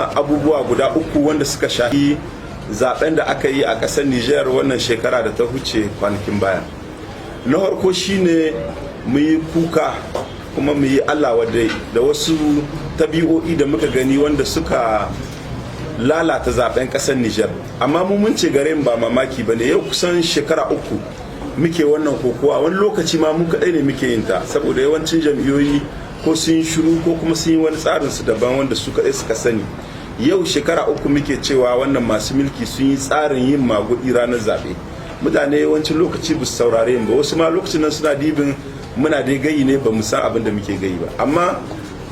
abubuwa guda uku wanda suka shafi zaben da aka yi a ƙasar Nijar wannan shekara da ta huce kwanakin baya. Na farko shine mu yi kuka kuma mu yi Allah wadai da wasu tabi'o'i da muka gani wanda suka lalata zaben ƙasar Nijar. Amma mu mun ce gare mu ba mamaki bane, yau kusan shekara uku muke wannan kokowa, wani lokaci ma mu kaɗai ne muke yin ta saboda yawancin jam'iyyoyi ko sun yi shiru ko kuma sun yi wani tsarin su daban wanda su kaɗai suka sani. Yau shekara uku muke cewa wannan masu mulki sun yi tsarin yin magudi ranar zaɓe. Mutane yawancin lokaci ba su saurare mu ba, wasu ma lokacin nan suna dibin muna dai gayi ne ba mu san abin da muke gayi ba. Amma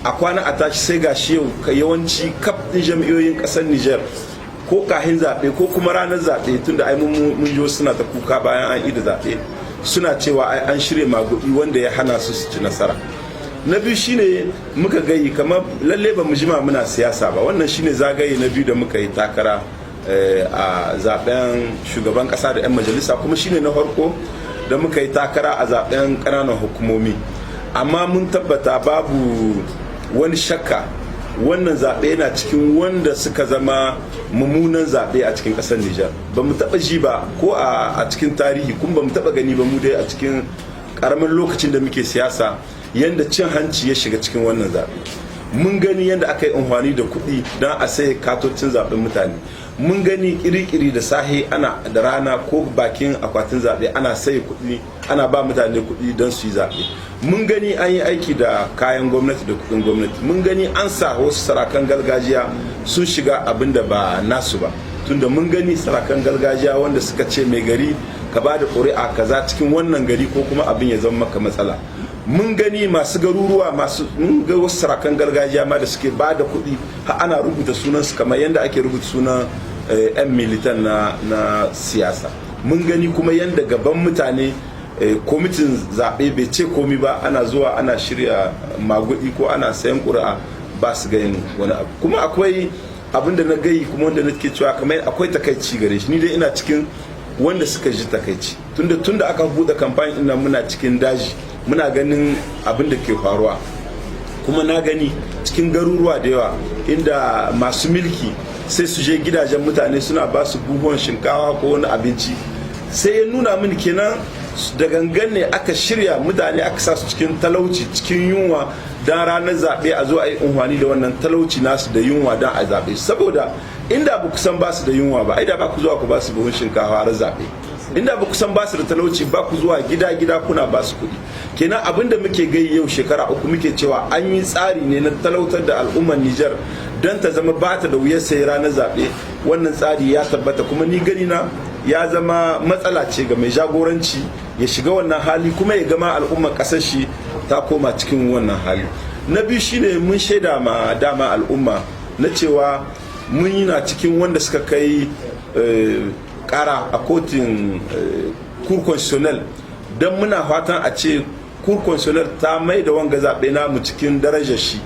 a kwana a tashi sai gashi yau yawanci kaf ɗin jam'iyyoyin ƙasar Nijar ko kahin zaɓe ko kuma ranar zaɓe tunda ai mun jo suna ta kuka bayan an yi da zaɓe suna cewa ai an shirya magudi wanda ya hana su ci nasara. Na biyu shine muka gayi kamar lalle ba mu jima muna siyasa ba, wannan shine zagaye na biyu da muka yi takara a zaben shugaban kasa da 'yan majalisa, kuma shine na farko da muka yi takara a zaben ƙananan hukumomi. Amma mun tabbata babu wani shakka wannan zaɓe yana cikin wanda suka zama mummunan zaɓe a cikin ƙasar Nijar. Ba mu taɓa ji ba ko a cikin tarihi, kuma ba mu taɓa gani ba mu dai a cikin ƙaramin lokacin da muke siyasa yanda cin hanci ya shiga cikin wannan zaɓe. Mun gani yanda aka yi amfani da kuɗi don a sai katocin zaɓen mutane. Mun gani ƙiri-ƙiri da sahe ana da rana ko bakin akwatin zaɓe ana sai kuɗi, ana ba mutane kuɗi don su yi zaɓe. Mun gani an yi aiki da kayan gwamnati da kuɗin gwamnati. Mun gani an sa wasu sarakan gargajiya sun shiga abin da ba nasu ba. Tunda mun gani sarakan gargajiya wanda suka ce mai gari ka ba da ƙuri'a kaza cikin wannan gari ko kuma abin ya zama maka matsala. Mun gani masu garuruwa mun ga wasu sarakan gargajiya ma da suke ba da kuɗi har ana rubuta sunansu kamar yadda ake rubuta sunan 'yan militan na siyasa. Mun gani kuma yadda gaban mutane kwamitin zaɓe bai ce komi ba, ana zuwa ana shirya magudi ko ana sayan ƙuri'a ba su gayin wani abu. Kuma akwai abin da na gayi kuma wanda nake cewa kamar akwai takaici gare shi, ni dai ina cikin wanda suka ji takaici tunda aka buɗe kamfani ina muna cikin daji muna ganin abin da ke faruwa, kuma na gani cikin garuruwa da yawa inda masu milki sai su je gidajen mutane suna ba su buhuwan shinkawa ko wani abinci. Sai ya nuna mini kenan da gangan ne aka shirya mutane aka sa su cikin talauci cikin yunwa don ranar zaɓe a zo a yi unhwani da wannan talauci nasu da yunwa don a zaɓe. Saboda inda ba ku san ba su da yunwa ba, ai da ba ku zuwa ku ba su buhun shinkawa har zaɓe. Inda ba ku san ba su da talauci ba ku zuwa gida-gida kuna ba su kuɗi. Kenan abin da muke gai yau shekara uku muke cewa an yi tsari ne na talautar da al'ummar Nijar don ta zama ba ta da wuyar sai ranar zaɓe. Wannan tsari ya tabbata, kuma ni gani na ya zama matsala ce ga mai jagoranci ya shiga wannan hali kuma ya gama al'ummar ƙasar shi ta koma cikin wannan hali. Na biyu shine mun shaida ma dama al'umma na cewa mun yi na cikin wanda suka kai kara a kotun Cour constitutionnelle don muna fatan a ce Cour constitutionnelle ta mai da wanga zaɓe namu cikin darajar shi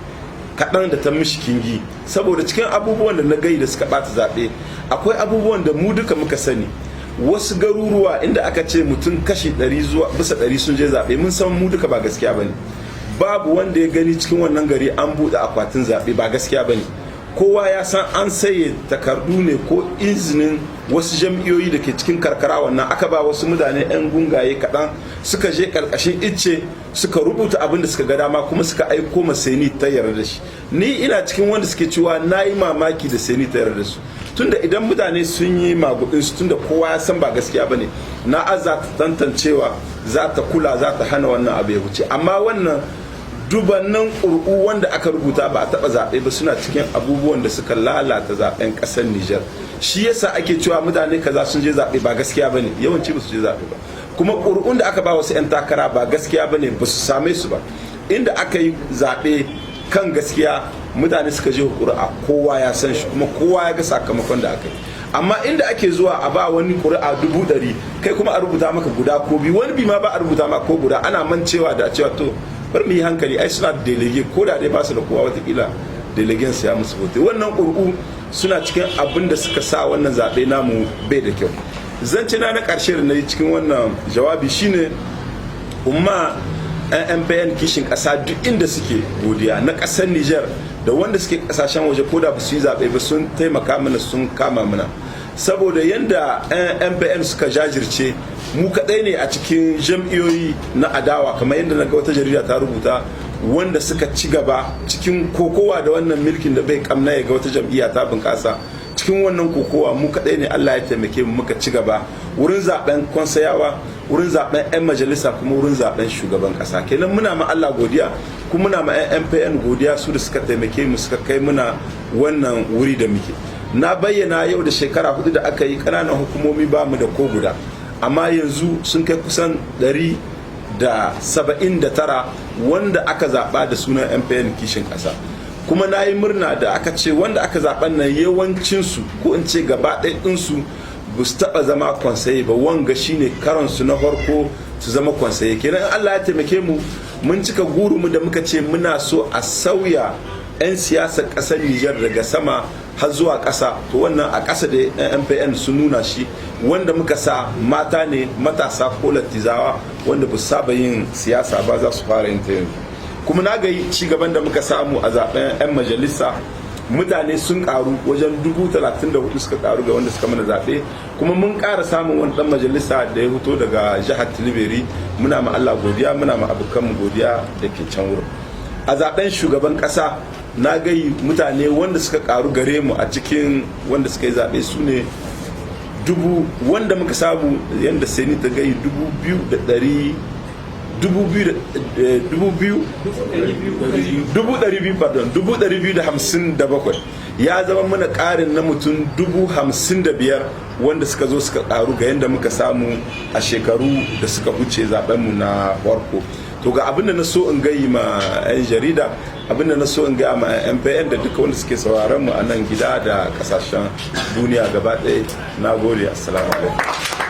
kaɗan da ta mishi kingi, saboda cikin abubuwan da na gai da suka ɓata zaɓe akwai abubuwan da mu duka muka sani. Wasu garuruwa inda aka ce mutum kashi 100 zuwa bisa 100 sun je zaɓe, mun san mu duka ba gaskiya bane. Babu wanda ya gani cikin wannan gari an buɗe akwatin zaɓe, ba gaskiya bane. Kowa ya san an saye takardu ne ko izinin wasu jam'iyyoyi da ke cikin karkara, wannan aka ba wasu mutane 'yan gungaye kaɗan suka je ƙarƙashin icce suka rubuta abin da suka ga dama kuma suka aiko ma seni ta yarda da shi. Ni ina cikin wanda suke cewa na yi mamaki da seni ta yarda da su, tunda idan mutane sun yi magudin su tunda kowa ya san ba gaskiya bane, na za ta tantancewa za ta kula za ta hana wannan abu ya wuce. Amma wannan dubannan ƙur'u wanda aka rubuta ba a taɓa zaɓe ba suna cikin abubuwan da suka lalata zaɓen ƙasar Nijar. Shi yasa ake cewa mutane kaza sun je zaɓe, ba gaskiya bane, yawanci ba su je zaɓe ba. Kuma ƙur'un da aka ba wasu 'yan takara ba gaskiya bane, ba su same su ba. Inda aka yi zaɓe kan gaskiya mutane suka je ƙuri'a, kowa ya san shi kuma kowa ya ga sakamakon da aka yi. Amma inda ake zuwa a ba wani ƙuri'a 100,000 kai kuma a rubuta maka guda ko biyu, wani bi ma ba a rubuta maka ko guda, ana mancewa da cewa to bar mu yi hankali, ai suna da delege ko da dai ba su da kowa watakila delegen su ya musu hoto. Wannan ƙur'u suna cikin abin da suka sa wannan zaɓe namu bai da kyau. Zance na ƙarshe da na yi cikin wannan jawabi shine umma 'yan MPN kishin ƙasa duk inda suke godiya na ƙasar Nijar da wanda suke kasashen waje ko da ba su yi zaɓe ba sun taimaka mana sun kama mana, saboda yadda MPN suka jajirce mu kaɗai ne a cikin jam'iyoyi na adawa, kamar yadda na ga wata jarida ta rubuta, wanda suka ci gaba cikin kokowa da wannan milkin da bai kamna ya ga wata jam'iyya ta bunƙasa. Cikin wannan kokowa mu kaɗai ne Allah ya taimake mu muka ci gaba wurin zaben konsayawa, wurin zaben 'yan majalisa, kuma wurin zaben shugaban ƙasa. Kenan muna ma Allah godiya, kuma muna ma 'yan MPN godiya, su da suka taimake mu suka kai muna wannan wuri da muke. Na bayyana yau da shekara 4 da aka yi ƙananan hukumomi ba mu da ko guda, amma yanzu sun kai kusan 179 wanda aka zaɓa da sunan MPN kishin ƙasa. Kuma na yi murna da aka ce wanda aka zaɓen nan yawancinsu, ko in ce gaba ɗinsu ba su taɓa zama kwansaye ba, wanga shine karansu na farko su zama kwansaye. Kenan Allah ya taimake mu mun cika gurumu da muka ce muna so a sauya 'yan siyasar ƙasar Nijar daga sama har zuwa ƙasa. To wannan a ƙasa da MPN sun nuna shi, wanda muka sa mata ne, matasa ko lattizawa wanda ba su saba yin siyasa ba za su fara yin ta yanzu. Kuma na ga ci gaban da muka samu a zaben 'yan majalisa, mutane sun karu wajen 34,000 suka karu ga wanda suka mana zaɓe. Kuma mun ƙara samun wani ɗan majalisa da ya fito daga jihar Tilibiri. Muna ma Allah godiya, muna ma abokanmu godiya da ke can wurin. A zaben shugaban ƙasa na gai mutane wanda suka karu gare mu a cikin wanda suka yi zaɓe su ne wanda muka samu yadda sai ni ta gai 2,257 ya zama mana ƙarin na mutum 55,000 wanda suka zo suka ƙaru ga yadda muka samu a shekaru da suka huce zaɓenmu na farko. To ga abinda na so in gayi ma 'yan jarida, abinda na so in gaya ma MPN da duka wanda suke sauraron mu a nan gida da kasashen duniya gaba ɗaya. Na gode, assalamu alaikum.